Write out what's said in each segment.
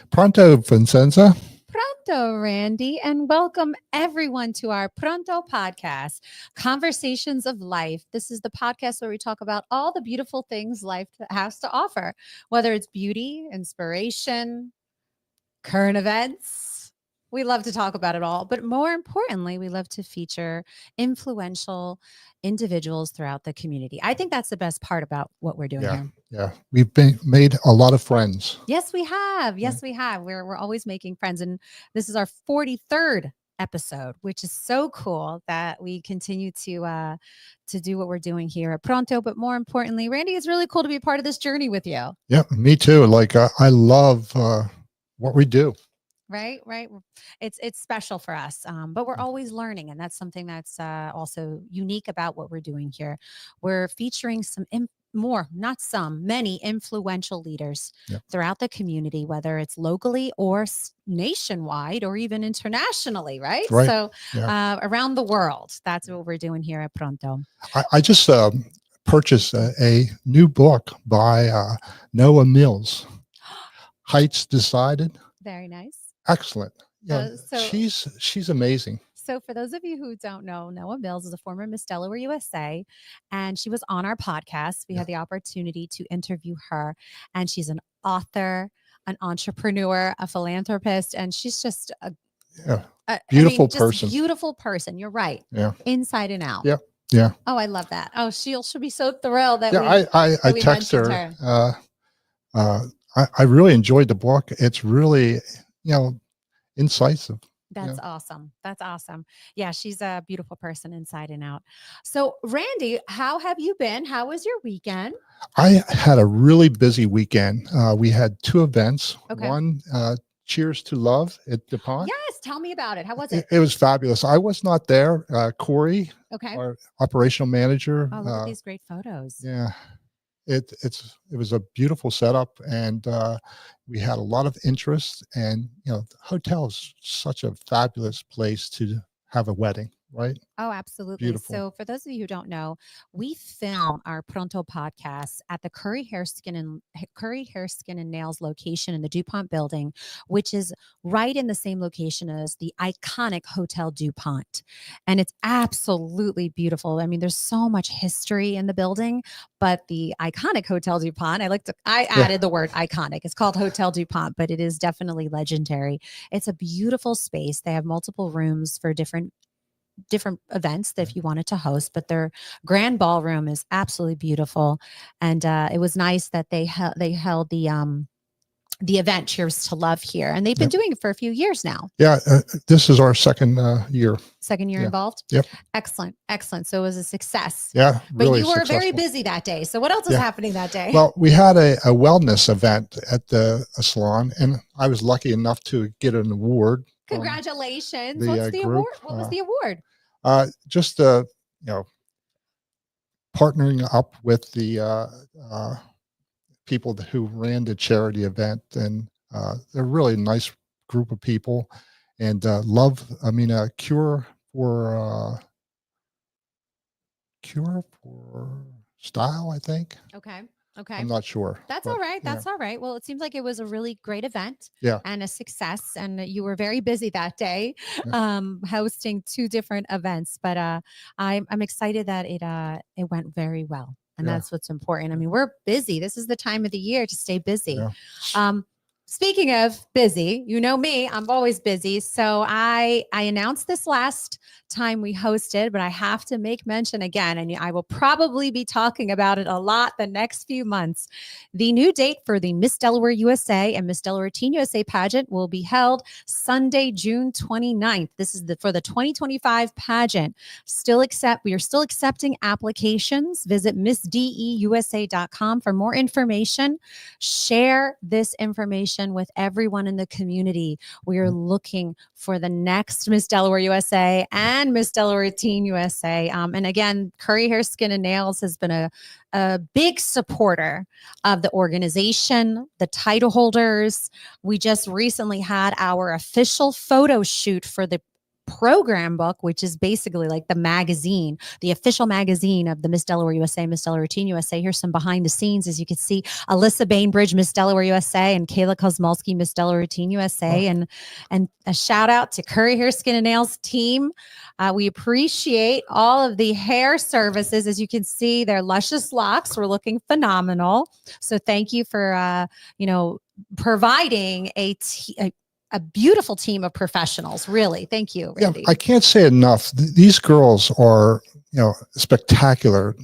Pronto, Vincenza. Pronto, Randy, and welcome everyone to our Pronto podcast, Conversations of Life. This is the podcast where we talk about all the beautiful things life has to offer, whether it's beauty, inspiration, current events. We love to talk about it all, but more importantly, we love to feature influential individuals throughout the community. I think that's the best part about what we're doing here. Yeah. We've made a lot of friends. Yes, we have. Yes, we have. We're always making friends, and this is our 43rd episode, which is so cool that we continue to do what we're doing here at Pronto. But more importantly, Randy, it's really cool to be a part of this journey with you. Yeah, me too. Like I love what we do. Right. It's special for us, but we're always learning, and that's something that's also unique about what we're doing here. We're featuring many influential leaders throughout the community, whether it's locally or nationwide or even internationally, right? So around the world, that's what we're doing here at Pronto. I just purchased a new book by Noah Mills, Heights Decided. Very nice. Excellent. Yeah, she's amazing. So for those of you who don't know, Noah Mills is a former Miss Delaware USA, and she was on our podcast. We had the opportunity to interview her, and she's an author, an entrepreneur, a philanthropist, and she's just a beautiful person. Beautiful person. You're right. Yeah. Inside and out. Yep. Yeah. Oh, I love that. Oh, she'll be so thrilled that I text her. I really enjoyed the book. It's really, incisive. That's awesome. That's awesome. Yeah, she's a beautiful person inside and out. So, Randy, how have you been? How was your weekend? I had a really busy weekend. We had two events. Okay. One, Cheers to Love at DuPont. Yes, tell me about it. How was it? It was fabulous. I was not there. Corey, our operational manager. Oh, look at these great photos. Yeah. It was a beautiful setup, and we had a lot of interest, and the hotel is such a fabulous place to have a wedding, right? Oh, absolutely. Beautiful. So for those of you who don't know, we film our Pronto podcast at the Curry Hair, Skin and Nails location in the DuPont building, which is right in the same location as the iconic Hotel DuPont. And it's absolutely beautiful. I mean, there's so much history in the building, but the iconic Hotel DuPont, I added the word iconic. It's called Hotel DuPont, but it is definitely legendary. It's a beautiful space. They have multiple rooms for different events that if you wanted to host, but their grand ballroom is absolutely beautiful. And it was nice that they held the event Cheers to Love here, and they've been doing it for a few years now. Yeah, this is our second year. Second year involved. Yep. Excellent. So it was a success. Yeah, really but you were successful. very busy that day. So what else was happening that day? Well, we had a wellness event at the salon, and I was lucky enough to get an award. Congratulations! What's the award? What was the award? Just partnering up with the people who ran the charity event, and they're a really nice group of people, and cure for style, I think. Okay. I'm not sure. That's all right. That's all right. Well, it seems like it was a really great event and a success, and you were very busy that day hosting two different events, but I'm excited that it went very well. And that's what's important. I mean, we're busy. This is the time of the year to stay busy. Yeah. Speaking of busy, you know me, I'm always busy. So I announced this last time we hosted, but I have to make mention again, and I will probably be talking about it a lot the next few months. The new date for the Miss Delaware USA and Miss Delaware Teen USA pageant will be held Sunday, June 29th. This is for the 2025 pageant. We are still accepting applications. Visit missdeusa.com for more information. Share this information with everyone in the community. We are looking for the next Miss Delaware USA and Miss Delaware Teen USA. And again, Curry Hair, Skin and Nails has been a big supporter of the organization, the title holders. We just recently had our official photo shoot for the program book, which is basically like the magazine, the official magazine of the Miss Delaware USA, Miss Delaware Teen USA. Here's some behind the scenes. As you can see, Alyssa Bainbridge, Miss Delaware USA, and Kayla Kosmolsky, Miss Delaware Teen USA. And a shout out to Curry Hair, Skin and Nails team. We appreciate all of the hair services. As you can see, their luscious locks were looking phenomenal. So thank you for, providing a beautiful team of professionals. Really. Thank you, Randy. Yeah, I can't say enough. These girls are, spectacular.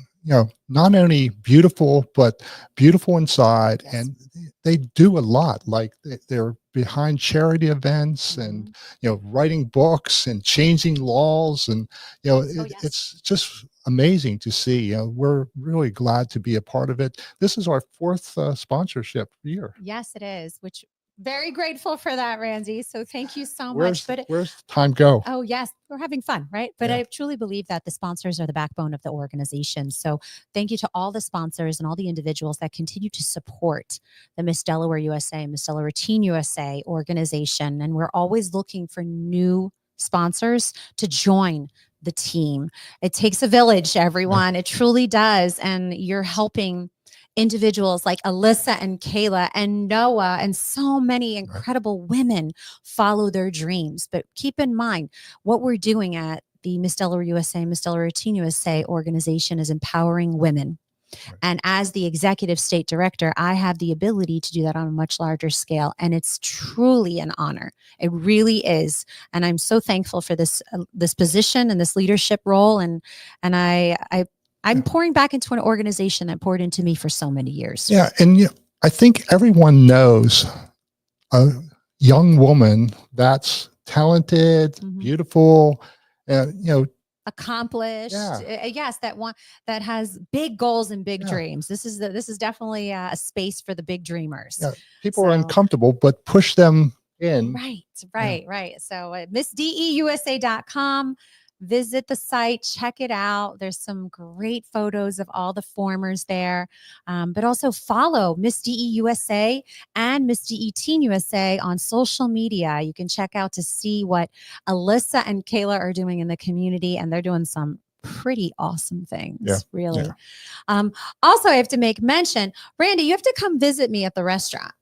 Not only beautiful, but beautiful inside. Yes. And they do a lot. Like they're behind charity events and, writing books and changing laws. And, it's just amazing to see. We're really glad to be a part of it. This is our fourth sponsorship year. Yes, it is, which very grateful for that, Randy. So thank you so much. But where's time go? Oh, yes. We're having fun, right? But I truly believe that the sponsors are the backbone of the organization. So thank you to all the sponsors and all the individuals that continue to support the Miss Delaware USA, Miss Delaware Teen USA organization. And we're always looking for new sponsors to join the team. It takes a village, everyone. It truly does. And you're helping individuals like Alyssa and Kayla and Noah and so many incredible women follow their dreams. But keep in mind, what we're doing at the Miss Delaware USA, Miss Delaware Teen USA organization is empowering women. And as the executive state director, I have the ability to do that on a much larger scale. And it's truly an honor. It really is. And I'm so thankful for this position and this leadership role. And I'm pouring back into an organization that poured into me for so many years. Yeah. And I think everyone knows a young woman that's talented, beautiful, accomplished. Yes, that has big goals and big dreams. This is definitely a space for the big dreamers. Yeah. People are uncomfortable, but push them in. Right. So MissDEUSA.com. Visit the site, check it out. There's some great photos of all the formers there, but also follow Miss DE USA and Miss DE Teen USA on social media. You can check out to see what Alyssa and Kayla are doing in the community, and they're doing some pretty awesome things, really. Also, I have to make mention, Randy, you have to come visit me at the restaurant.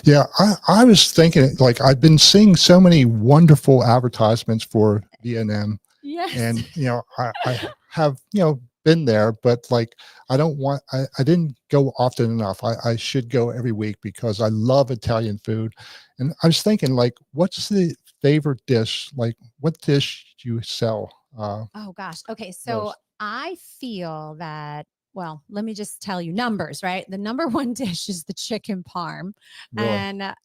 Yeah, I was thinking, like, I've been seeing so many wonderful advertisements for B&M. Yes. And, I have, been there, but like, I didn't go often enough. I should go every week because I love Italian food. And I was thinking, like, what's the favorite dish? Like, what dish do you sell? Oh gosh. Okay. So I feel that, well, let me just tell you numbers, right? The number one dish is the chicken parm. Really? And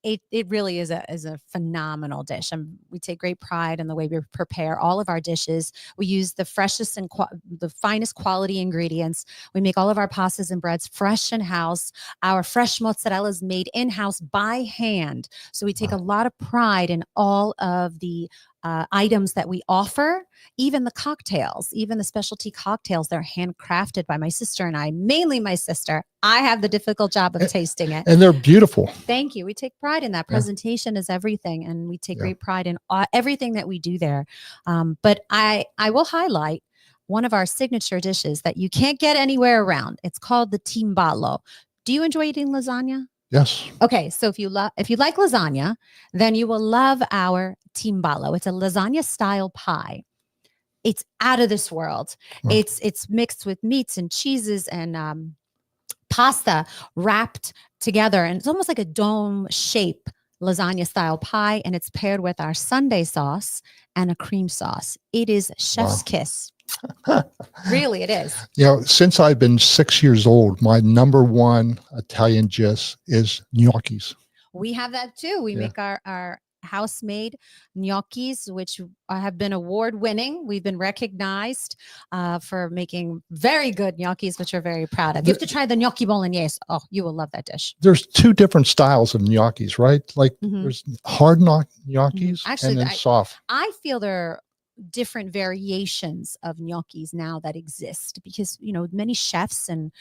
it really is a phenomenal dish. We take great pride in the way we prepare all of our dishes. We use the freshest and the finest quality ingredients. We make all of our pastas and breads fresh in-house. Our fresh mozzarella is made in-house by hand. So we take a lot of pride in all of the items that we offer, even the cocktails, even the specialty cocktails. They're handcrafted by my sister and I, mainly my sister. I have the difficult job of tasting it. And they're beautiful. Thank you. We take pride in that. Presentation is everything. And we take great pride in everything that we do there. But I will highlight one of our signature dishes that you can't get anywhere around. It's called the timbalo. Do you enjoy eating lasagna? Yes. Okay, so if you like lasagna, then you will love our timbalo. It's a lasagna style pie. It's out of this world. Wow. It's mixed with meats and cheeses and pasta wrapped together, and it's almost like a dome shape lasagna style pie, and it's paired with our Sunday sauce and a cream sauce. It is chef's kiss. Really, it is. Since I've been 6 years old, my number one Italian dish is gnocchis. We have that too. We make our house-made gnocchis, which have been award-winning. We've been recognized for making very good gnocchis, which we're very proud of. You have to try the gnocchi bolognese. Oh, you will love that dish. There's two different styles of gnocchis, right? Like there's hard gnocchis and then soft. I feel there are different variations of gnocchis now that exist because, many chefs and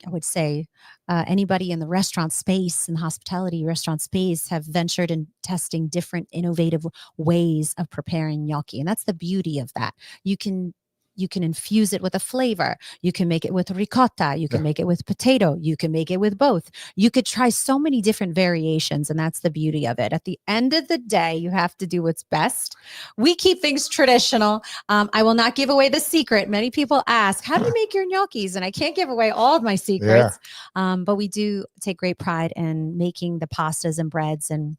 I would say anybody in the restaurant space and hospitality restaurant space have ventured in testing different innovative ways of preparing gnocchi. And that's the beauty of that. You can infuse it with a flavor. You can make it with ricotta. You can make it with potato. You can make it with both. You could try so many different variations, and that's the beauty of it. At the end of the day, you have to do what's best. We keep things traditional. I will not give away the secret. Many people ask, how do you make your gnocchis? And I can't give away all of my secrets, but we do take great pride in making the pastas and breads, and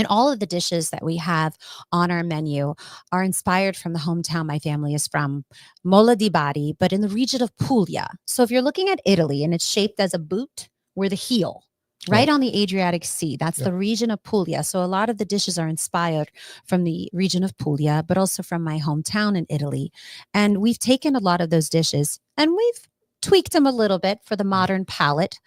all of the dishes that we have on our menu are inspired from the hometown my family is from, Mola di Bari, but in the region of Puglia. So if you're looking at Italy and it's shaped as a boot, we're the heel, right on the Adriatic Sea. That's the region of Puglia. So a lot of the dishes are inspired from the region of Puglia, but also from my hometown in Italy. And we've taken a lot of those dishes and we've tweaked them a little bit for the modern palate,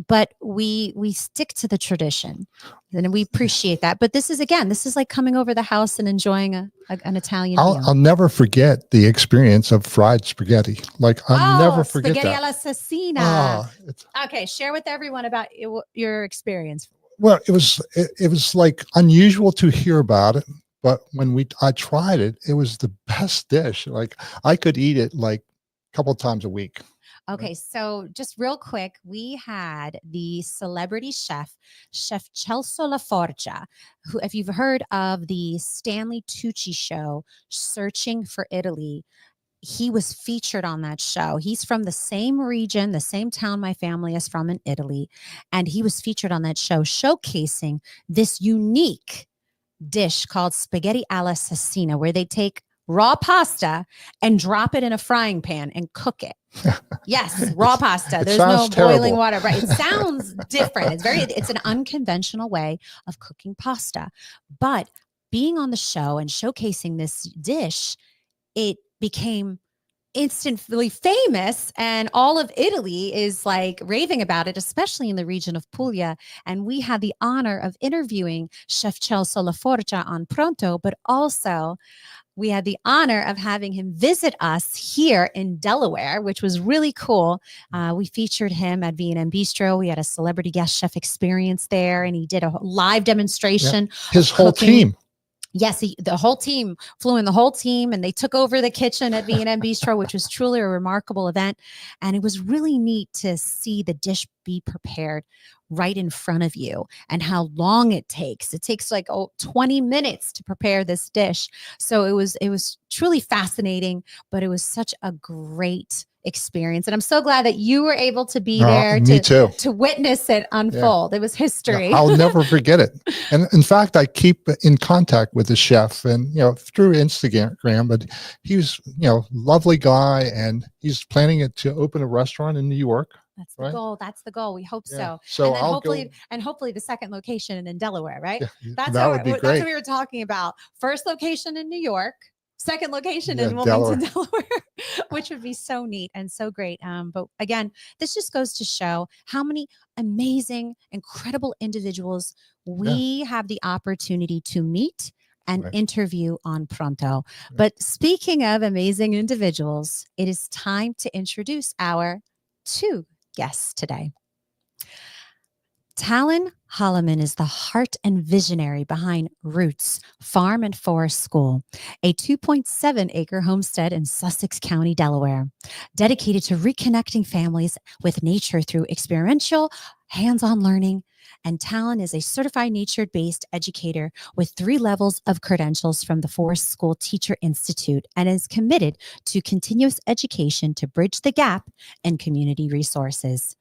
but we stick to the tradition, and we appreciate that. But this is like coming over the house and enjoying an Italian meal. I'll never forget the experience of fried spaghetti. Like I'll never forget spaghetti that. Alla Cecina. Okay, share with everyone about your experience. Well, it was like unusual to hear about it, but when I tried it, it was the best dish. Like I could eat it like a couple times a week. Okay, so just real quick, we had the celebrity chef Celso Laforgia, who, if you've heard of the Stanley Tucci show, Searching for Italy, he was featured on that show. He's from the same region, the same town my family is from in Italy, and he was featured on that show showcasing this unique dish called spaghetti alla cecina, where they take raw pasta and drop it in a frying pan and cook it. Yes, raw pasta. There's no boiling water. Right. It sounds different. It's an unconventional way of cooking pasta. But being on the show and showcasing this dish, it became instantly famous, and all of Italy is like raving about it, especially in the region of Puglia. And we had the honor of interviewing Chef Celso Laforgia on Pronto, but also we had the honor of having him visit us here in Delaware, which was really cool. We featured him at V&M Bistro. We had a celebrity guest chef experience there, and he did a live demonstration. His whole team. Yes, the whole team flew in, the whole team, and they took over the kitchen at V&M Bistro, which was truly a remarkable event. And it was really neat to see the dish be prepared right in front of you and how long it takes. It takes like 20 minutes to prepare this dish. So it was truly fascinating, but it was such a great experience. And I'm so glad that you were able to be there to witness it unfold. It was history. I'll never forget it. And in fact, I keep in contact with the chef and, through Instagram, but he was, lovely guy, and he's planning to open a restaurant in New York. That's the goal. That's the goal. We hope so. So and then hopefully the second location in Delaware, right? Yeah, that's what we were talking about. First location in New York, second location in Wilmington, Delaware, which would be so neat and so great. But again, this just goes to show how many amazing, incredible individuals we have the opportunity to meet and interview on Pronto. But speaking of amazing individuals, it is time to introduce our two guests today. Talon Holleman is the heart and visionary behind Roots Farm and Forest School, a 2.7-acre homestead in Sussex County, Delaware, dedicated to reconnecting families with nature through experiential, hands-on learning. And Talon is a certified nature-based educator with 3 levels of credentials from the Forest School Teacher Institute, and is committed to continuous education to bridge the gap in community resources.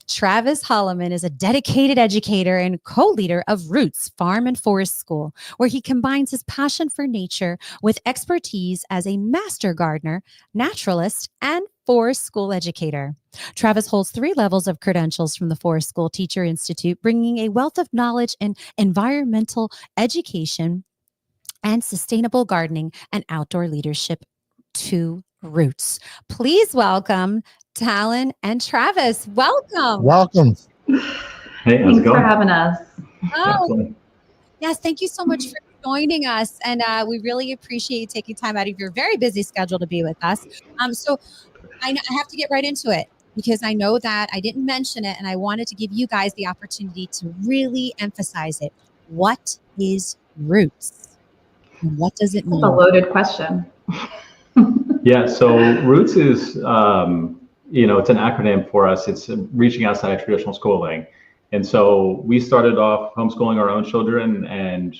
Travis Holleman is a dedicated educator and co-leader of Roots Farm and Forest School, where he combines his passion for nature with expertise as a master gardener, naturalist, and forest school educator. Travis holds 3 levels of credentials from the Forest School Teacher Institute, bringing a wealth of knowledge in environmental education and sustainable gardening and outdoor leadership to Roots. Please welcome Talon and Travis. Welcome. Hey, how's it going? Thanks for having us. Oh, yes. Thank you so much for joining us. And we really appreciate you taking time out of your very busy schedule to be with us. So I have to get right into it. because I know that I didn't mention it, and I wanted to give you guys the opportunity to really emphasize it. What is roots? And what does it That's a mean? loaded question. Yeah, so Roots is, it's an acronym for us. It's reaching outside of traditional schooling. And so we started off homeschooling our own children, and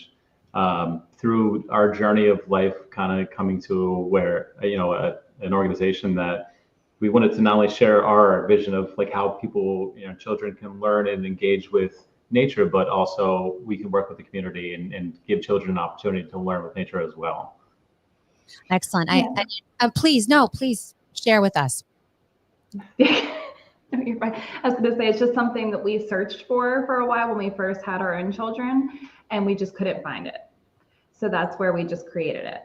through our journey of life, kind of coming to where, an organization that we wanted to not only share our vision of like how people, children can learn and engage with nature, but also we can work with the community and give children an opportunity to learn with nature as well. Excellent. Please share with us. You're fine. I was going to say, it's just something that we searched for a while when we first had our own children, and we just couldn't find it. So that's where we just created it.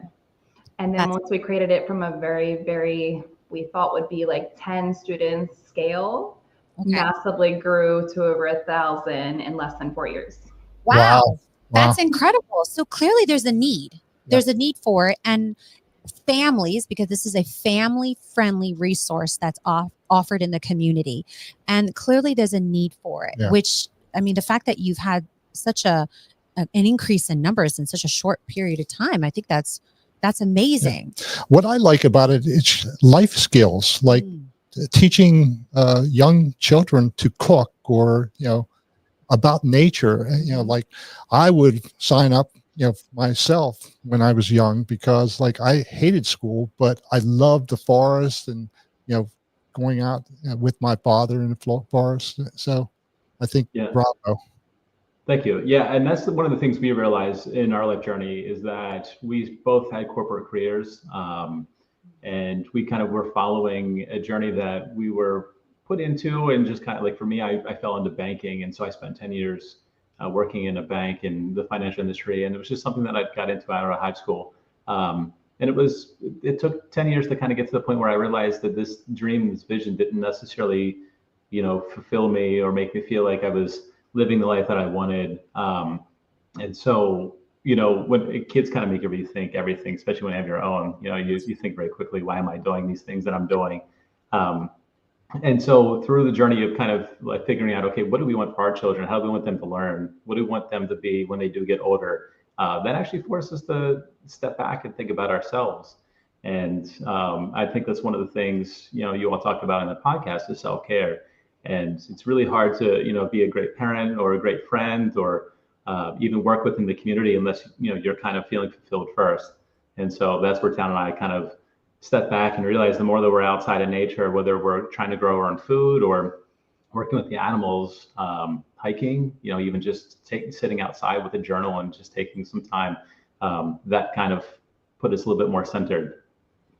And then once we created it from a very, very, we thought would be like 10 students scale, massively grew to over 1,000 in less than 4 years. Wow. That's incredible. So clearly there's a need. There's a need for it. And families, because this is a family-friendly resource that's offered in the community. And clearly there's a need for it, which, I mean, the fact that you've had such an increase in numbers in such a short period of time, I think that's amazing. What I like about it is life skills, like teaching young children to cook, or, about nature. Like I would sign up, myself when I was young, because like I hated school, but I loved the forest and, going out with my father in the forest. So I think bravo. Thank you. Yeah, and that's one of the things we realized in our life journey, is that we both had corporate careers, and we kind of were following a journey that we were put into, and just kind of like, for me, I fell into banking, and so I spent 10 years working in a bank in the financial industry, and it was just something that I got into out of high school. And it took 10 years to kind of get to the point where I realized that this dream, this vision didn't necessarily, fulfill me or make me feel like I was living the life that I wanted. And so, when kids kind of make you rethink everything, especially when you have your own, you think very quickly, why am I doing these things that I'm doing? And so through the journey of kind of like figuring out, okay, what do we want for our children? How do we want them to learn? What do we want them to be when they do get older? That actually forces us to step back and think about ourselves. And I think that's one of the things, you all talk about in the podcast, is self-care. And it's really hard to, be a great parent or a great friend, or even work within the community, unless, you're kind of feeling fulfilled first. And so that's where Talon and I kind of step back and realize the more that we're outside in nature, whether we're trying to grow our own food or working with the animals, hiking, even just sitting outside with a journal and just taking some time, that kind of put us a little bit more centered.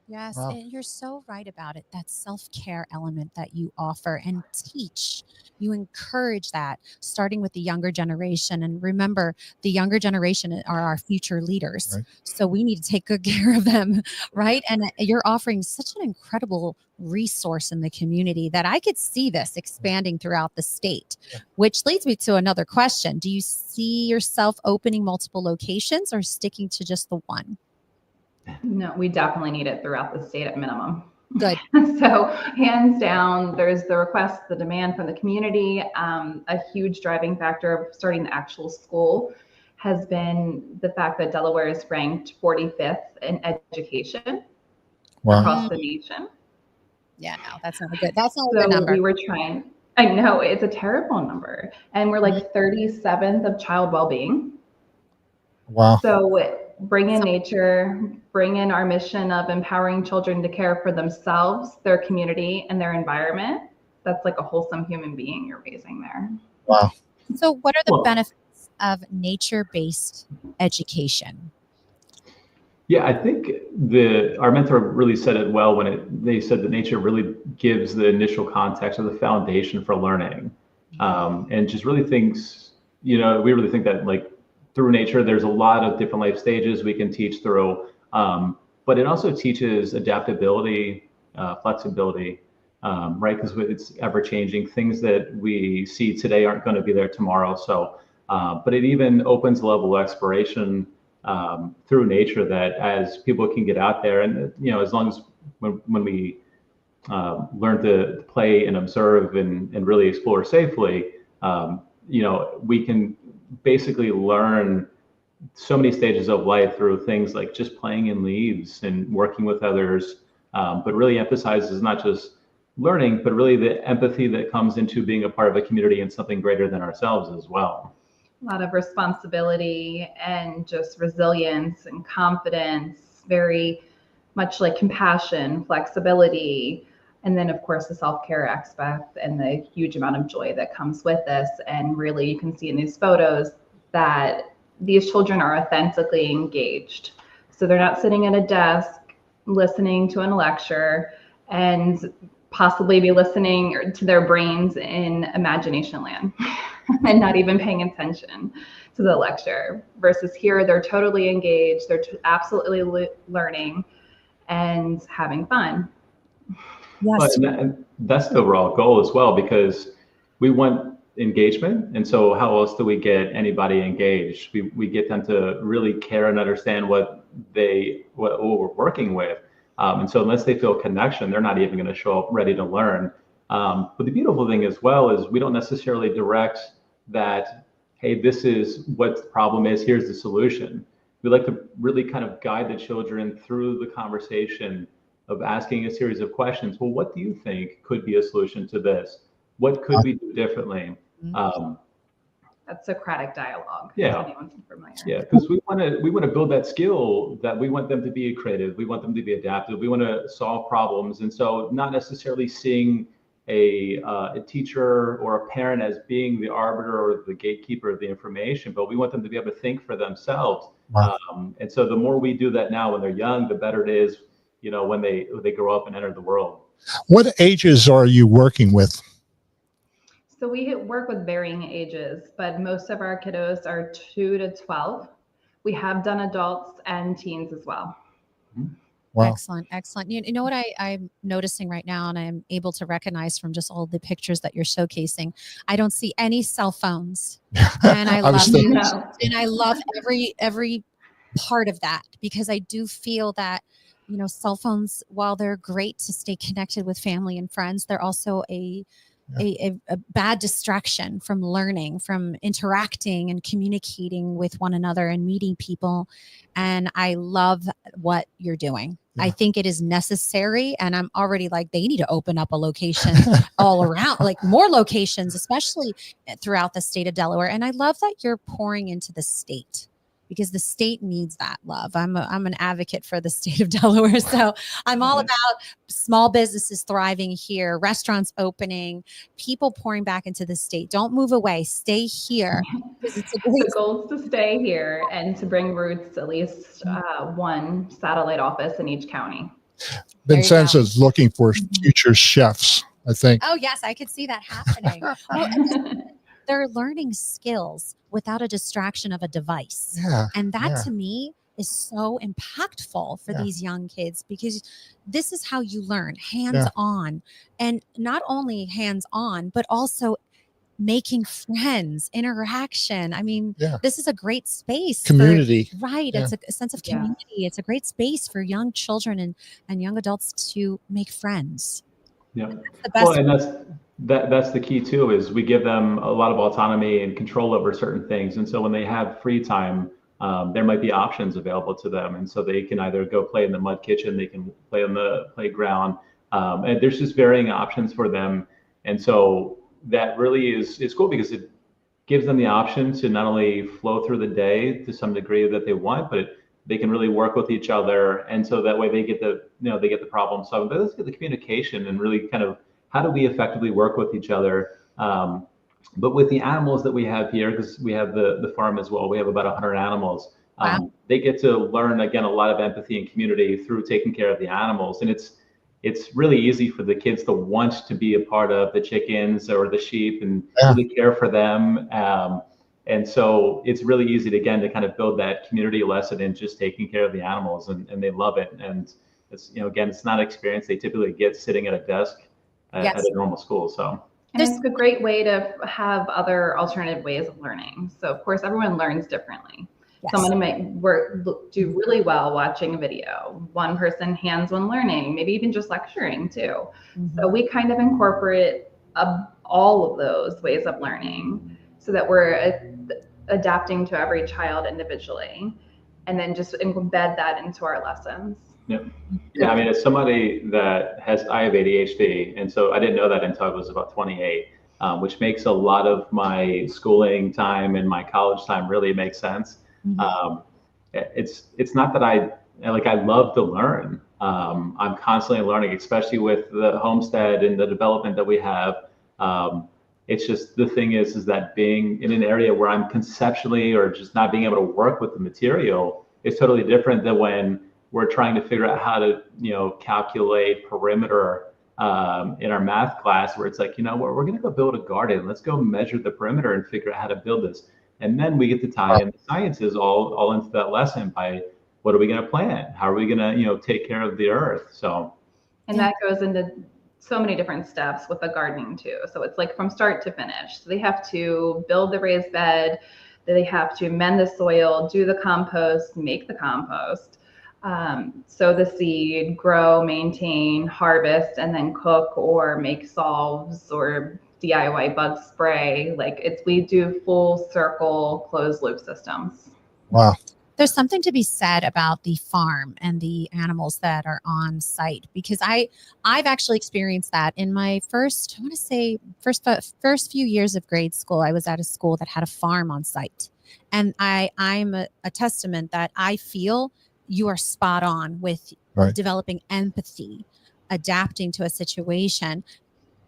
Yes, and you're so right about it. That self-care element that you offer and teach, you encourage that, starting with the younger generation. And remember, the younger generation are our future leaders. Right. So we need to take good care of them, right? And you're offering such an incredible resource in the community that I could see this expanding throughout the state, which leads me to another question. Do you see yourself opening multiple locations or sticking to just the one? No, we definitely need it throughout the state at minimum. Good. So hands down, there's the request, the demand from the community. A huge driving factor of starting the actual school has been the fact that Delaware is ranked 45th in education across the nation. Yeah, no, that's not a good number. We were trying, I know it's a terrible number, and we're like 37th of child well-being. Wow. So bring in nature, bring in our mission of empowering children to care for themselves, their community, and their environment. That's like a wholesome human being you're raising there. Wow. So what are the benefits of nature-based education? Yeah, I think our mentor really said it well when they said that nature really gives the initial context or the foundation for learning. And just really thinks, we really think that like through nature, there's a lot of different life stages we can teach through, but it also teaches adaptability, flexibility, right? Because it's ever changing. Things that we see today aren't going to be there tomorrow. So, but it even opens a level of exploration through nature that as people can get out there, and as long as when we learn to play and observe and really explore safely, we can basically learn so many stages of life through things like just playing in leaves and working with others, but really emphasizes not just learning, but really the empathy that comes into being a part of a community and something greater than ourselves as well. A lot of responsibility and just resilience and confidence, very much like compassion, flexibility, and then of course the self-care aspect and the huge amount of joy that comes with this. And really you can see in these photos that these children are authentically engaged. So they're not sitting at a desk listening to a lecture and possibly be listening to their brains in imagination land and not even paying attention to the lecture, versus here they're totally engaged, they're absolutely learning and having fun. Yes. And that's the overall goal as well, because we want engagement. And so how else do we get anybody engaged? We get them to really care and understand what we're working with. And so unless they feel connection, they're not even going to show up ready to learn. But the beautiful thing as well is we don't necessarily direct that, hey, this is what the problem is, here's the solution. We like to really kind of guide the children through the conversation of asking a series of questions. Well, what do you think could be a solution to this? What could we do differently? That's Socratic dialogue. Yeah. If anyone's familiar. Yeah, because we want to build that skill that we want them to be creative. We want them to be adaptive. We want to solve problems. And so not necessarily seeing a teacher or a parent as being the arbiter or the gatekeeper of the information, but we want them to be able to think for themselves. Wow. And so the more we do that now when they're young, the better it is, when they grow up and enter the world. What ages are you working with? So we work with varying ages, but most of our kiddos are 2 to 12. We have done adults and teens as well. Wow. Excellent. Excellent. You know what I'm noticing right now, and I'm able to recognize from just all the pictures that you're showcasing, I don't see any cell phones. And I love it. And I love every part of that, because I do feel that, cell phones, while they're great to stay connected with family and friends, they're also a bad distraction from learning, from interacting and communicating with one another and meeting people. And I love what you're doing. Yeah. I think it is necessary. And I'm already like, they need to open up a location all around, like more locations, especially throughout the state of Delaware. And I love that you're pouring into the state, because the state needs that love. I'm an advocate for the state of Delaware. So I'm all about small businesses thriving here, restaurants opening, people pouring back into the state. Don't move away. Stay here. The goal is to stay here and to bring roots, at least one satellite office in each county. Vincenza is looking for future chefs, I think. Oh, yes, I could see that happening. They're learning skills without a distraction of a device. Yeah, and that to me is so impactful for these young kids, because this is how you learn, hands-on. And not only hands-on, but also making friends, interaction. I mean, this is a great space. Community. It's a sense of community. It's a great space for young children and young adults to make friends. Yeah. That's the best. Well, and that's the key too, is we give them a lot of autonomy and control over certain things. And so when they have free time, there might be options available to them. And so they can either go play in the mud kitchen, they can play on the playground. And there's just varying options for them. And so that really is cool, because it gives them the option to not only flow through the day to some degree that they want, but they can really work with each other. And so that way they get the problem solving, but let's get the communication and really kind of, how do we effectively work with each other? But with the animals that we have here, because we have the farm as well, we have about 100 animals. Wow. They get to learn, again, a lot of empathy and community through taking care of the animals. And it's really easy for the kids to want to be a part of the chickens or the sheep and really care for them. And so it's really easy to kind of build that community lesson in just taking care of the animals, and they love it. And it's, again, it's not an experience they typically get sitting at a desk at a normal school. So. And it's a great way to have other alternative ways of learning. So of course, everyone learns differently. Yes. Somebody might do really well watching a video. One person hands-on learning, maybe even just lecturing too. So we kind of incorporate all of those ways of learning so that we're adapting to every child individually, and then just embed that into our lessons. Yep. Yeah, I mean, as somebody that I have ADHD, and so I didn't know that until I was about 28, which makes a lot of my schooling time and my college time really make sense. It's not that I love to learn. I'm constantly learning, especially with the homestead and the development that we have. It's just the thing is that being in an area where I'm conceptually or just not being able to work with the material is totally different than when we're trying to figure out how to, calculate perimeter in our math class, where it's like, you know what, we're going to go build a garden. Let's go measure the perimeter and figure out how to build this. And then we get to tie in the sciences all into that lesson by what are we going to plant? How are we going to, take care of the earth? So, and that goes into so many different steps with the gardening too. So it's like from start to finish. So they have to build the raised bed, they have to mend the soil, do the compost, make the compost, sow the seed, grow, maintain, harvest, and then cook or make salves or DIY bug spray. We do full circle closed loop systems. Wow. There's something to be said about the farm and the animals that are on site, because I've actually experienced that in my first few years of grade school. I was at a school that had a farm on site, and I'm a testament that I feel you are spot on with developing empathy, adapting to a situation,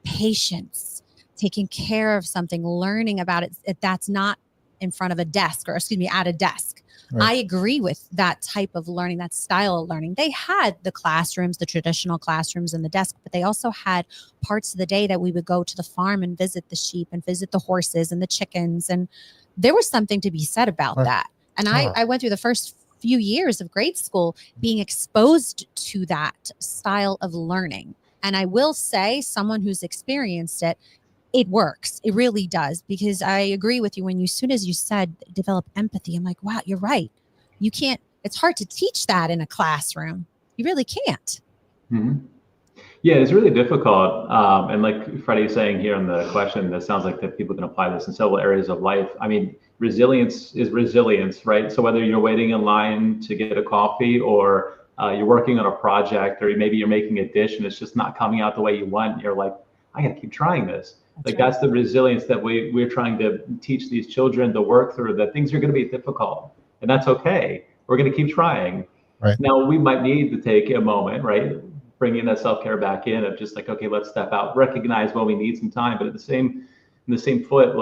patience, taking care of something, learning about it. That's not in front of a desk, or at a desk. Right. I agree with that type of learning, that style of learning. They had the classrooms, the traditional classrooms and the desk, but they also had parts of the day that we would go to the farm and visit the sheep and visit the horses and the chickens. And there was something to be said about that. And I went through the first few years of grade school being exposed to that style of learning. And I will say, someone who's experienced it, it works. It really does. Because I agree with you as soon as you said develop empathy, I'm like, wow, you're right. You can't, it's hard to teach that in a classroom. You really can't. Mm-hmm. Yeah, it's really difficult. And like Freddie's saying here in the question, that sounds like that people can apply this in several areas of life. I mean, resilience is resilience, right? So whether you're waiting in line to get a coffee, or you're working on a project, or maybe you're making a dish and it's just not coming out the way you want, you're like, I got to keep trying this. That's the resilience that we're trying to teach these children to work through, that things are going to be difficult, and that's okay. We're going to keep trying. Right. Now, we might need to take a moment, right? Bringing that self-care back in of just like, okay, let's step out, recognize when we need some time, but in the same foot,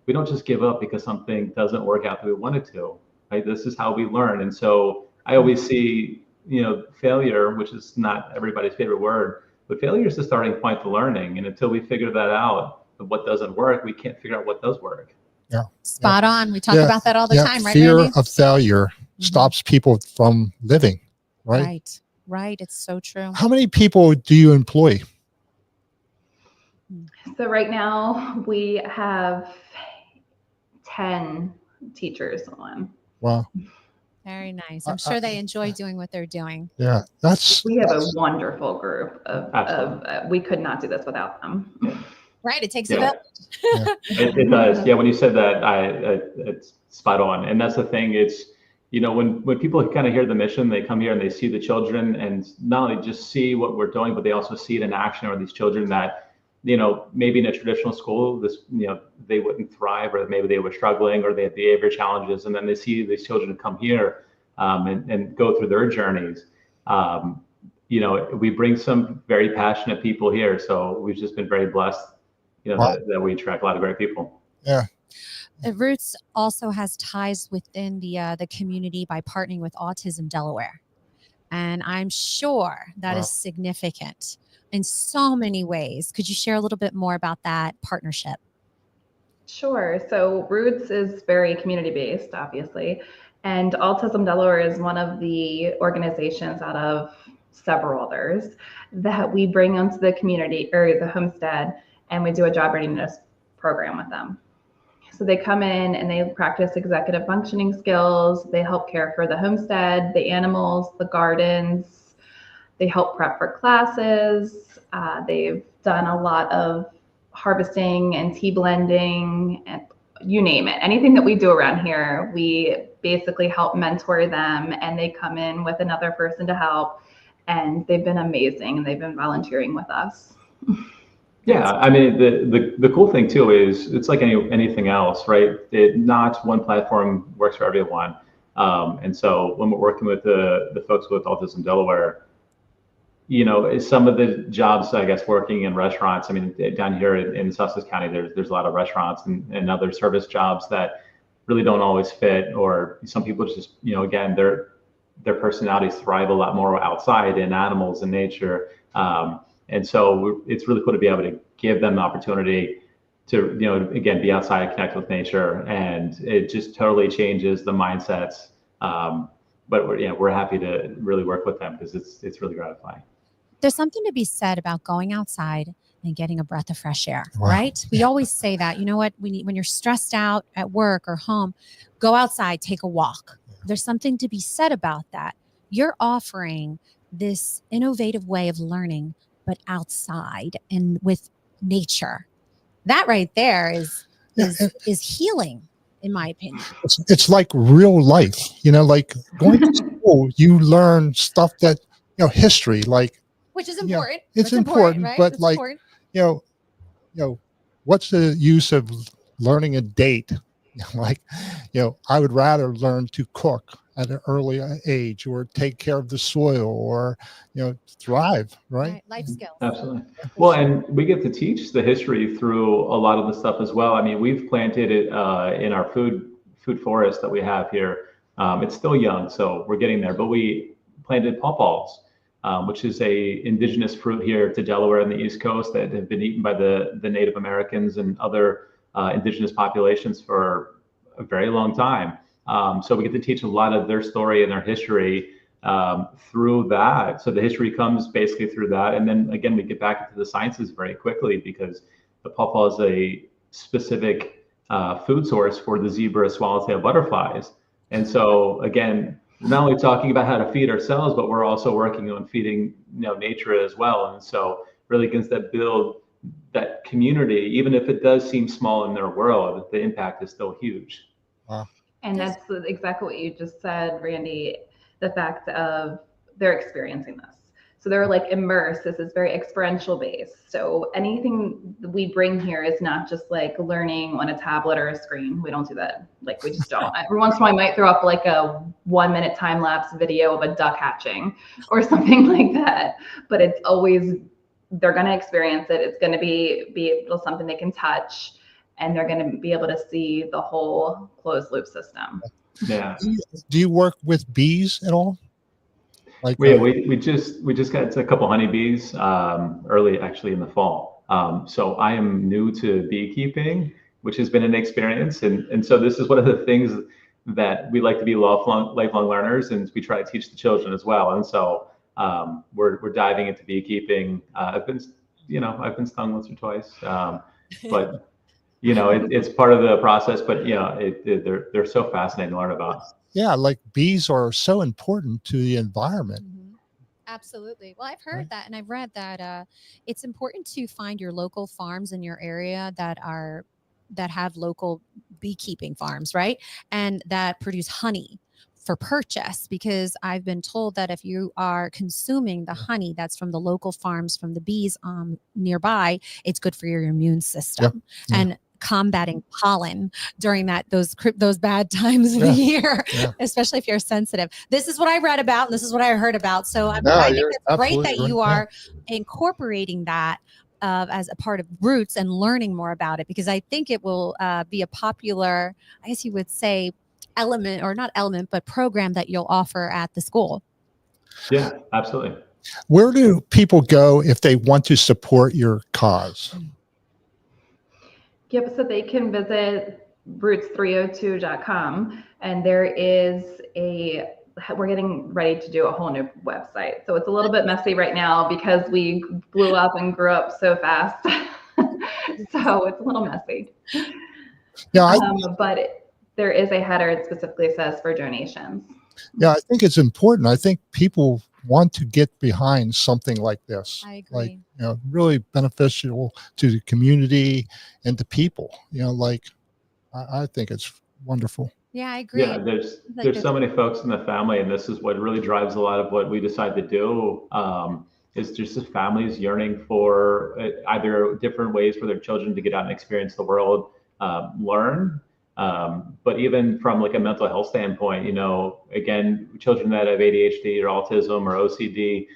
we don't just give up because something doesn't work out that we wanted to, right? This is how we learn. And so I always see, failure, which is not everybody's favorite word, but failure is the starting point to learning. And until we figure that out, what doesn't work, we can't figure out what does work. Yeah. Spot on. We talk about that all the time, right? Fear Randy? of failure stops people from living, right? Right. It's so true. How many people do you employ? So right now we have 10 teachers on. Wow. Very nice. I'm sure they enjoy doing what they're doing. Yeah, we have a wonderful group of we could not do this without them. Yeah. Right. It takes a village. It does. Yeah. When you said that, it's spot on. And that's the thing. It's, when people kind of hear the mission, they come here and they see the children, and not only just see what we're doing, but they also see it in action, or these children that, maybe in a traditional school, they wouldn't thrive, or maybe they were struggling, or they had behavior challenges. And then they see these children come here and go through their journeys. We bring some very passionate people here. So we've just been very blessed, that we attract a lot of great people. Yeah. Roots also has ties within the community by partnering with Autism Delaware. And I'm sure that is significant in so many ways. Could you share a little bit more about that partnership? Sure. So Roots is very community-based, obviously. And Autism Delaware is one of the organizations out of several others that we bring onto the community or the homestead, and we do a job readiness program with them. So they come in and they practice executive functioning skills. They help care for the homestead, the animals, the gardens. They help prep for classes. They've done a lot of harvesting and tea blending, and you name it. Anything that we do around here, we basically help mentor them, and they come in with another person to help. And they've been amazing, and they've been volunteering with us. Yeah, I mean, the cool thing too is it's like anything else, right? Not one platform works for everyone. And so when we're working with the folks with Autism Delaware, you know, some of the jobs, I guess, working in restaurants. I mean, down here in Sussex County, there's a lot of restaurants and other service jobs that really don't always fit, or some people just, you know, again, their personalities thrive a lot more outside in animals and nature. And so it's really cool to be able to give them the opportunity to, you know, again, be outside and connect with nature. And it just totally changes the mindsets. But we're happy to really work with them because it's really gratifying. There's something to be said about going outside and getting a breath of fresh air, right? We always say that, you know what, when you're stressed out at work or home, go outside, take a walk. There's something to be said about that. You're offering this innovative way of learning, but outside and with nature. That right there is healing, in my opinion. It's like real life, you know, like going to school, you learn stuff that, you know, history, like, which is important. It's important, right? But it's like, important. You know, what's the use of learning a date? Like, you know, I would rather learn to cook at an early age, or take care of the soil, or, you know, thrive, right? Life skills. Absolutely. Well, and we get to teach the history through a lot of the stuff as well. I mean, we've planted it in our food forest that we have here. It's still young, so we're getting there, but we planted pawpaws, which is a indigenous fruit here to Delaware and the East Coast that have been eaten by the Native Americans and other indigenous populations for a very long time. So we get to teach a lot of their story and their history through that. So the history comes basically through that. And then again, we get back into the sciences very quickly, because the pawpaw is a specific food source for the zebra swallowtail butterflies. And so again, we're not only talking about how to feed ourselves, but we're also working on feeding, you know, nature as well. And so really against that build that community, even if it does seem small in their world, the impact is still huge. Wow. And that's exactly what you just said, Randy, the fact of they're experiencing this. So they're like immersed. This is very experiential based. So anything we bring here is not just like learning on a tablet or a screen. We don't do that. Like, we just don't. Every once in a while, I might throw up like a 1-minute time lapse video of a duck hatching or something like that. But it's always, they're going to experience it. It's going to be something they can touch, and they're going to be able to see the whole closed loop system. Yeah. Do you work with bees at all? Like, we just got a couple honeybees early, actually, in the fall. So I am new to beekeeping, which has been an experience, and so this is one of the things that we like to be lifelong learners, and we try to teach the children as well. And so we're diving into beekeeping. I've been stung once or twice, but you know, it's part of the process. But they're so fascinating to learn about. Yeah, like bees are so important to the environment. Mm-hmm. Absolutely. Well, I've heard that, and I've read that it's important to find your local farms in your area that have local beekeeping farms, right? And that produce honey for purchase, because I've been told that if you are consuming the honey that's from the local farms, from the bees nearby, it's good for your immune system. Yeah. And combating pollen during those bad times of the year, especially if you're sensitive. This is what I read about, and this is what I heard about. So I think it's great that you are incorporating that as a part of Roots and learning more about it, because I think it will be a popular, I guess you would say, element, or not element, but program that you'll offer at the school. Yeah, absolutely. Where do people go if they want to support your cause? Yep, so they can visit roots302.com, and we're getting ready to do a whole new website. So it's a little bit messy right now because we blew up and grew up so fast. So it's a little messy. Yeah, But there is a header that specifically says for donations. Yeah, I think it's important. I think people want to get behind something like this. I agree. Like, really beneficial to the community and to people. I think it's wonderful. Yeah, I agree. Yeah, there's so many folks in the family, and this is what really drives a lot of what we decide to do. Is just the families yearning for either different ways for their children to get out and experience the world, learn, but even from like a mental health standpoint, again, children that have ADHD or autism or OCD,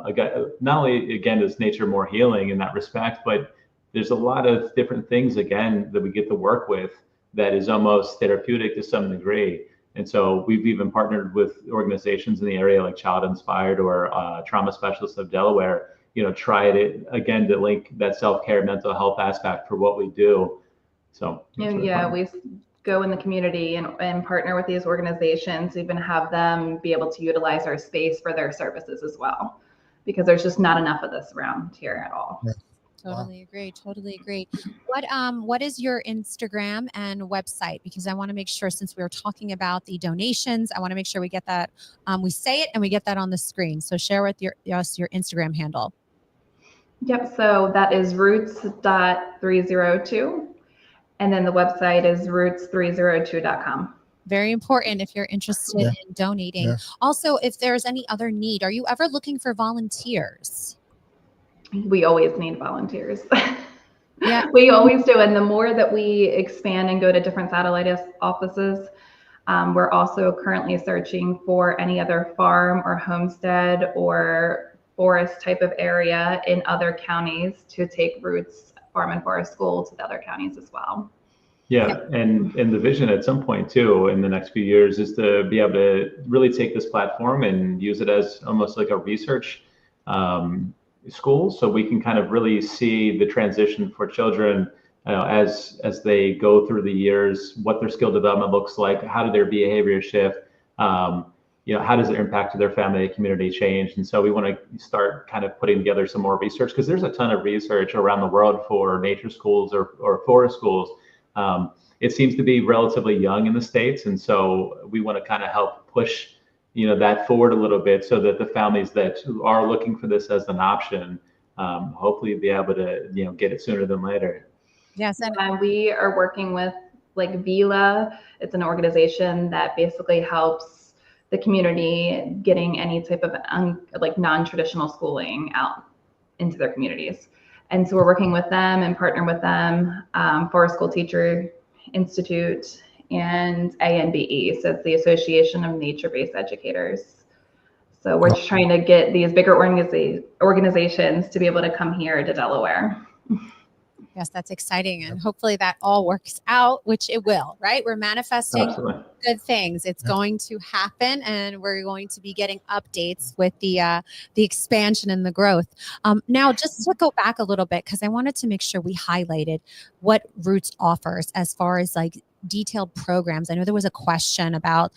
again, not only again is nature more healing in that respect, but there's a lot of different things again that we get to work with that is almost therapeutic to some degree. And so we've even partnered with organizations in the area like Child Inspired or Trauma Specialists of Delaware, tried it again to link that self-care mental health aspect for what we do. So yeah, we go in the community and partner with these organizations, even have them be able to utilize our space for their services as well, because there's just not enough of this around here at all. Yeah. Totally agree. Totally agree. What is your Instagram and website? Because I want to make sure, since we were talking about the donations, I want to make sure we get that, we say it and we get that on the screen. So share with us your Instagram handle. Yep. So that is roots.302. And then the website is roots302.com. Very important if you're interested in donating. Yeah. Also, if there's any other need, are you ever looking for volunteers? We always need volunteers. Yeah, we always do. And the more that we expand and go to different satellite offices, we're also currently searching for any other farm or homestead or forest type of area in other counties to take Roots Farm and Forest School to the other counties as well. Yeah, and the vision at some point too in the next few years is to be able to really take this platform and use it as almost like a research school, so we can kind of really see the transition for children as they go through the years, what their skill development looks like, how do their behavior shift, how does it impact their family, community change. And so we want to start kind of putting together some more research, because there's a ton of research around the world for nature schools or forest schools. It seems to be relatively young in the States, and so we want to kind of help push that forward a little bit, so that the families that are looking for this as an option, hopefully be able to get it sooner than later. Yes, and we are working with like VILA. It's an organization that basically helps the community getting any type of non-traditional schooling out into their communities. And so we're working with them and partner with them, Forest School Teacher Institute and ANBE. So it's the Association of Nature-Based Educators. So we're just trying to get these bigger organizations to be able to come here to Delaware. Yes, that's exciting. And hopefully that all works out, which it will, right? We're manifesting good things. It's going to happen, and we're going to be getting updates with the expansion and the growth. Now, just to go back a little bit, because I wanted to make sure we highlighted what Roots offers as far as like detailed programs. I know there was a question about,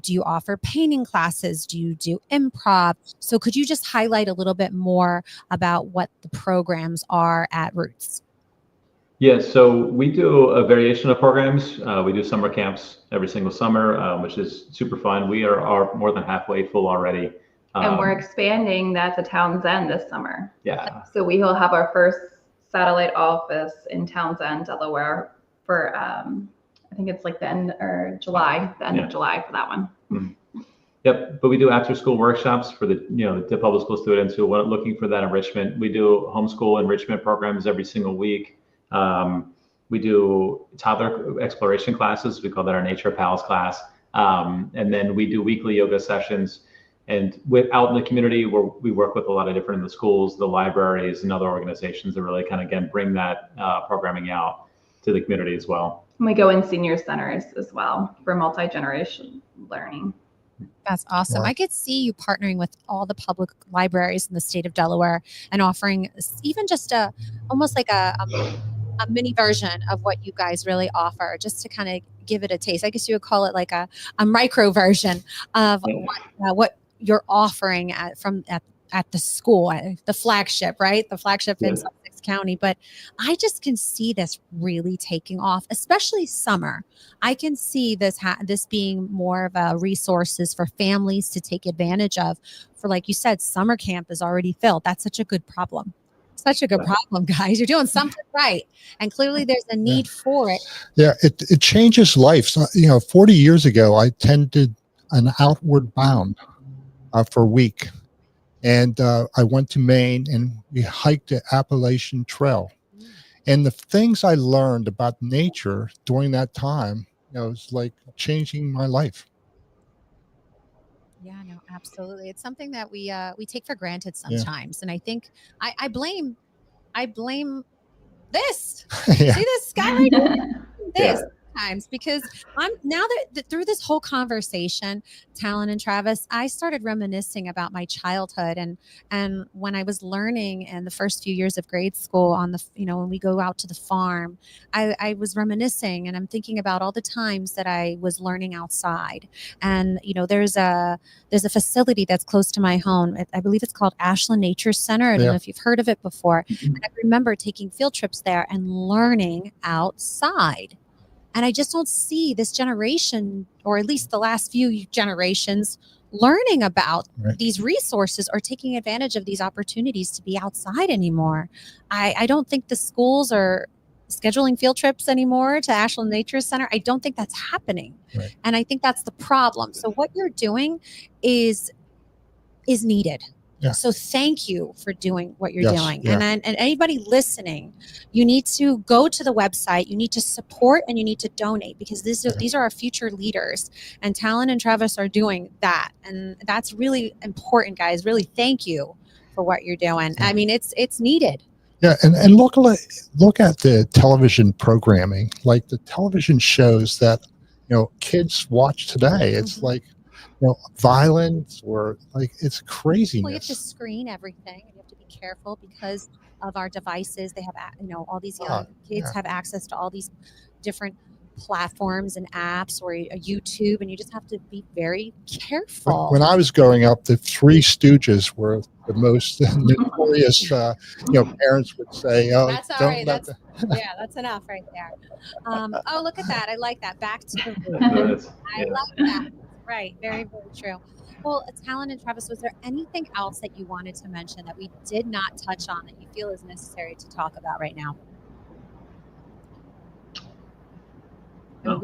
do you offer painting classes? Do you do improv? So could you just highlight a little bit more about what the programs are at Roots? Yeah, so we do a variation of programs. We do summer camps every single summer, which is super fun. We are more than halfway full already. And we're expanding that to Townsend this summer. Yeah. So we will have our first satellite office in Townsend, Delaware for, I think it's like the end of July for that one. Mm-hmm. Yep, but we do after-school workshops for the public school students who are looking for that enrichment. We do homeschool enrichment programs every single week. We do toddler exploration classes. We call that our Nature Pals class. And then we do weekly yoga sessions. And out in the community, where we work with a lot of different in the schools, the libraries, and other organizations that really kind of, again, bring that programming out to the community as well. And we go in senior centers as well for multi-generation learning. That's awesome. Wow. I could see you partnering with all the public libraries in the state of Delaware and offering even just almost like a mini version of what you guys really offer, just to kind of give it a taste. I guess you would call it like a micro version of what you're offering at the school, the flagship, right? The flagship in Sussex County, but I just can see this really taking off, especially summer. I can see this this being more of a resources for families to take advantage of. For, like you said, summer camp is already filled. That's such a good problem. Such a good problem, guys. You're doing something right, and clearly there's a need for it. Yeah, it changes life. So, 40 years ago, I attended an Outward Bound for a week, and I went to Maine, and we hiked the Appalachian Trail. And the things I learned about nature during that time, it's like changing my life. Yeah, no, absolutely. It's something that we take for granted sometimes, and I think I blame this. See this sky right here? This times, because I'm now that through this whole conversation, Talon and Travis, I started reminiscing about my childhood and when I was learning in the first few years of grade school on the, when we go out to the farm, I was reminiscing, and I'm thinking about all the times that I was learning outside. And there's a facility that's close to my home. I believe it's called Ashland Nature Center. I don't know if you've heard of it before. And I remember taking field trips there and learning outside. And I just don't see this generation, or at least the last few generations, learning about these resources or taking advantage of these opportunities to be outside anymore. I don't think the schools are scheduling field trips anymore to Ashland Nature Center. I don't think that's happening. And I think that's the problem. So what you're doing is needed. So thank you for doing what you're doing. And anybody listening, you need to go to the website, you need to support, and you need to donate, because these are our future leaders. And Talon and Travis are doing that. And that's really important, guys. Really, thank you for what you're doing. I mean, it's needed. Yeah, and look at the television programming, like the television shows that kids watch today. It's like violence, or like it's craziness. Well, you have to screen everything, and you have to be careful because of our devices. They have, all these young kids have access to all these different platforms and apps, or YouTube, and you just have to be very careful. When I was growing up, the Three Stooges were the most notorious. Parents would say, "Oh, that's all right. That's enough right there." Oh, look at that! I like that. Back to the roots. I like that. Right. Very, very true. Well, Talon and Travis, was there anything else that you wanted to mention that we did not touch on that you feel is necessary to talk about right now? No.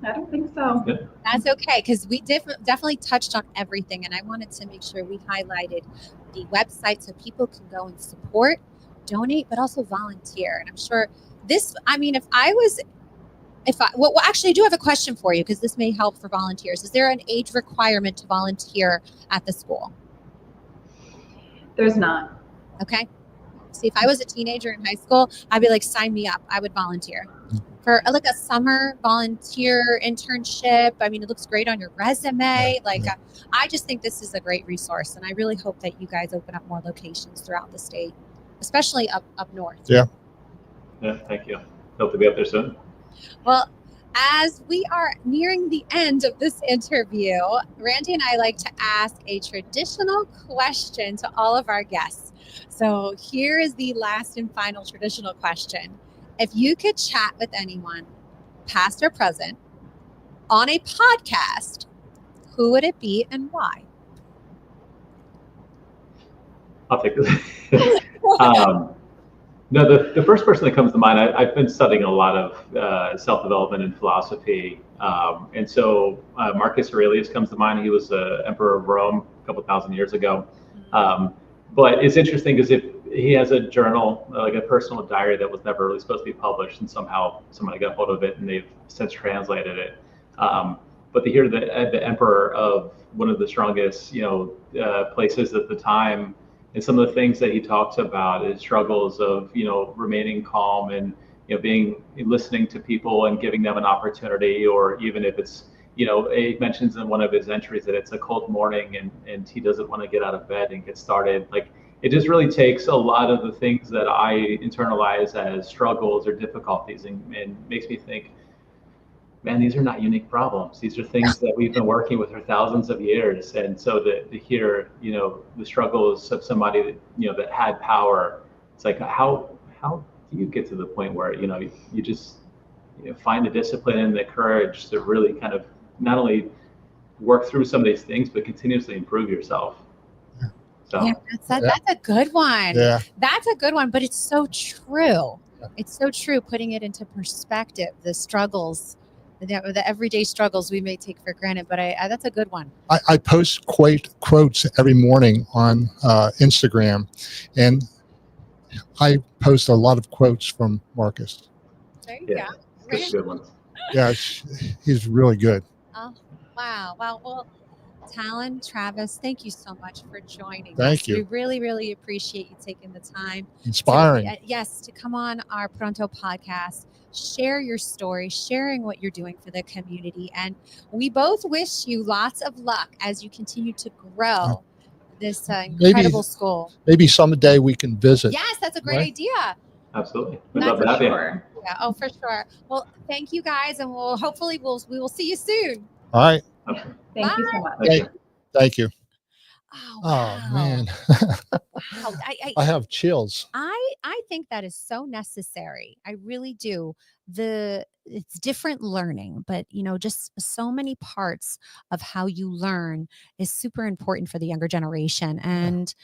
I don't think so. That's okay, because we definitely touched on everything, and I wanted to make sure we highlighted the website so people can go and support, donate, but also volunteer. And I'm sure actually, I do have a question for you, because this may help for volunteers. Is there an age requirement to volunteer at the school? There's not. Okay. See, if I was a teenager in high school, I'd be like, sign me up. I would volunteer for like a summer volunteer internship. I mean, it looks great on your resume. I just think this is a great resource, and I really hope that you guys open up more locations throughout the state, especially up north. Yeah, thank you. Hope to be up there soon. Well, as we are nearing the end of this interview, Randy and I like to ask a traditional question to all of our guests. So here is the last and final traditional question. If you could chat with anyone, past or present, on a podcast, who would it be and why? I'll take this. No, the first person that comes to mind, I've been studying a lot of self-development and philosophy. And so Marcus Aurelius comes to mind. He was emperor of Rome a couple thousand years ago. But it's interesting because he has a journal, like a personal diary that was never really supposed to be published, and somehow somebody got hold of it and they've since translated it. But to hear the emperor of one of the strongest, places at the time, and some of the things that he talks about is struggles of, remaining calm and, listening to people and giving them an opportunity, or even if it's, he mentions in one of his entries that it's a cold morning and he doesn't want to get out of bed and get started. Like, it just really takes a lot of the things that I internalize as struggles or difficulties and makes me think, man, these are not unique problems. These are things that we've been working with for thousands of years. And so to hear, the struggles of somebody that, that had power, it's like, how how do you get to the point where, you just find the discipline and the courage to really kind of not only work through some of these things, but continuously improve yourself. So yeah, that's a good one. Yeah. That's a good one, but it's so true. It's so true, putting it into perspective, the struggles, the everyday struggles we may take for granted, but that's a good one. I post quotes every morning on Instagram, and I post a lot of quotes from Marcus. There you go. That's good ones. Yeah, he's really good. Oh, wow. Well, Talon, Travis, thank you so much for joining us. Thank you. We really, really appreciate you taking the time. Inspiring. To come on our Pronto podcast, share your story, sharing what you're doing for the community. And we both wish you lots of luck as you continue to grow this incredible school. Maybe someday we can visit. Yes, that's a great idea. Absolutely. That's for sure. Yeah, oh, for sure. Well, thank you guys, and we will see you soon. All right. Okay. Thank you so much. Thank you. Oh, wow. Oh man. Wow. I have chills. I think that is so necessary. I really do. It's different learning, but just so many parts of how you learn is super important for the younger generation. And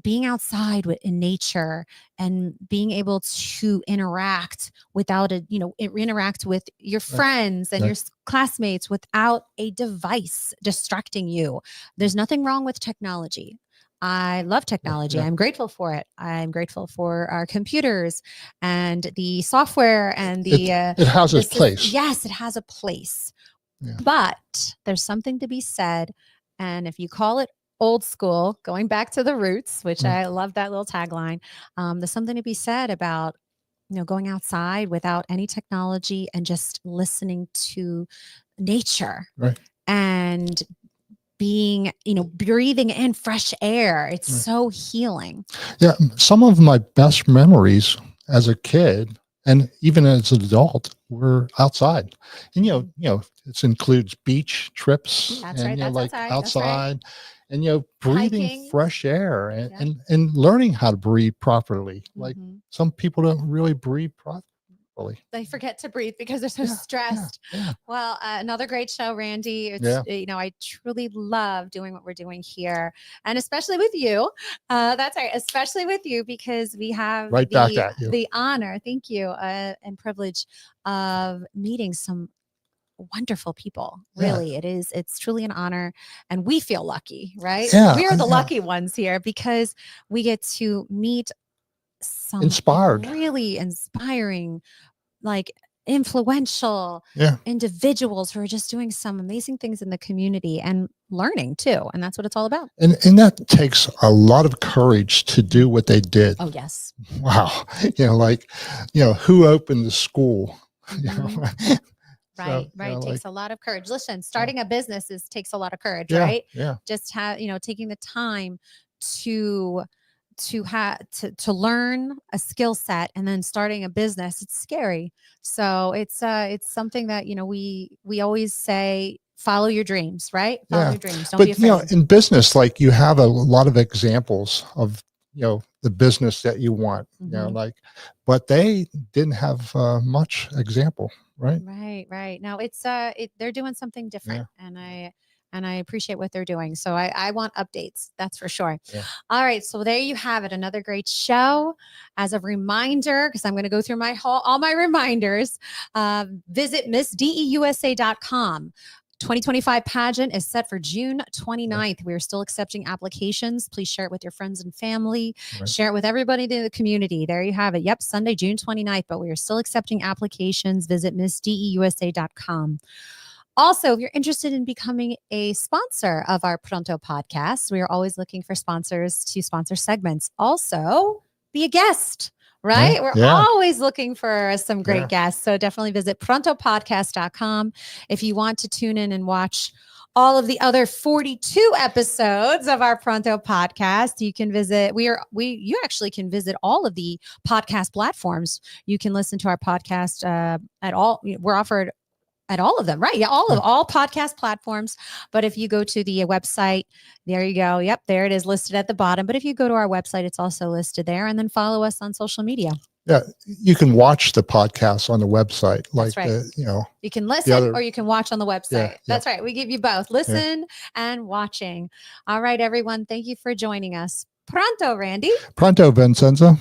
being outside in nature and being able to interact interact with your friends and your classmates without a device distracting you. There's nothing wrong with technology. I love technology. I'm grateful for it. I'm grateful for our computers and the software and it has its place. Yes, it has a place. Yeah. But there's something to be said. And if you call it old school, going back to the roots, which I love that little tagline. There's something to be said about, going outside without any technology and just listening to nature and being, breathing in fresh air. It's so healing. Yeah. Some of my best memories as a kid and even as an adult were outside. And, it includes beach trips. That's and, right. That's like outside. And breathing hiking. fresh air and learning how to breathe properly. Like some people don't really breathe properly. They forget to breathe because they're so stressed. Yeah. Well, another great show, Randy. It's, I truly love doing what we're doing here, and especially with you. That's right, especially with you, because we have the honor, thank you, and privilege of meeting some wonderful people. Really, it's truly an honor, and we feel lucky, right? We are the lucky ones here because we get to meet some really inspiring, like influential individuals who are just doing some amazing things in the community and learning too. And that's what it's all about. And that takes a lot of courage to do what they did. Oh, yes. Wow. Who opened the school? Right. It takes a lot of courage. Listen, starting a business takes a lot of courage, right? Yeah. Just taking the time to learn a skill set and then starting a business. It's scary. So it's something that, we always say, follow your dreams, right? Follow your dreams. Don't be afraid. In business, like you have a lot of examples of, the business that you want, but they didn't have much example. Right. Now they're doing something different, and I appreciate what they're doing. So I want updates. That's for sure. Yeah. All right. So there you have it. Another great show. As a reminder, because I'm going to go through all my reminders, visit MissDEUSA.com. 2025 pageant is set for June 29th. We are still accepting applications. Please share it with your friends and family. Share it with everybody in the community. There you have it. Yep, Sunday, June 29th, but we are still accepting applications. Visit MissDEUSA.com. Also, if you're interested in becoming a sponsor of our Pronto podcast, we are always looking for sponsors to sponsor segments. Also, be a guest. Right? We're always looking for some great guests. So definitely visit prontopodcast.com. If you want to tune in and watch all of the other 42 episodes of our Pronto podcast, you can visit, you actually can visit all of the podcast platforms. You can listen to our podcast at all. We're offered at all of them, right? Yeah, all podcast platforms. But if you go to the website, there you go. Yep, there it is listed at the bottom. But if you go to our website, it's also listed there. And then follow us on social media. Yeah, you can watch the podcast on the website. Like, right. You can listen or you can watch on the website. That's right. We give you both listen and watching. All right, everyone. Thank you for joining us. Pronto, Randy. Pronto, Vincenza.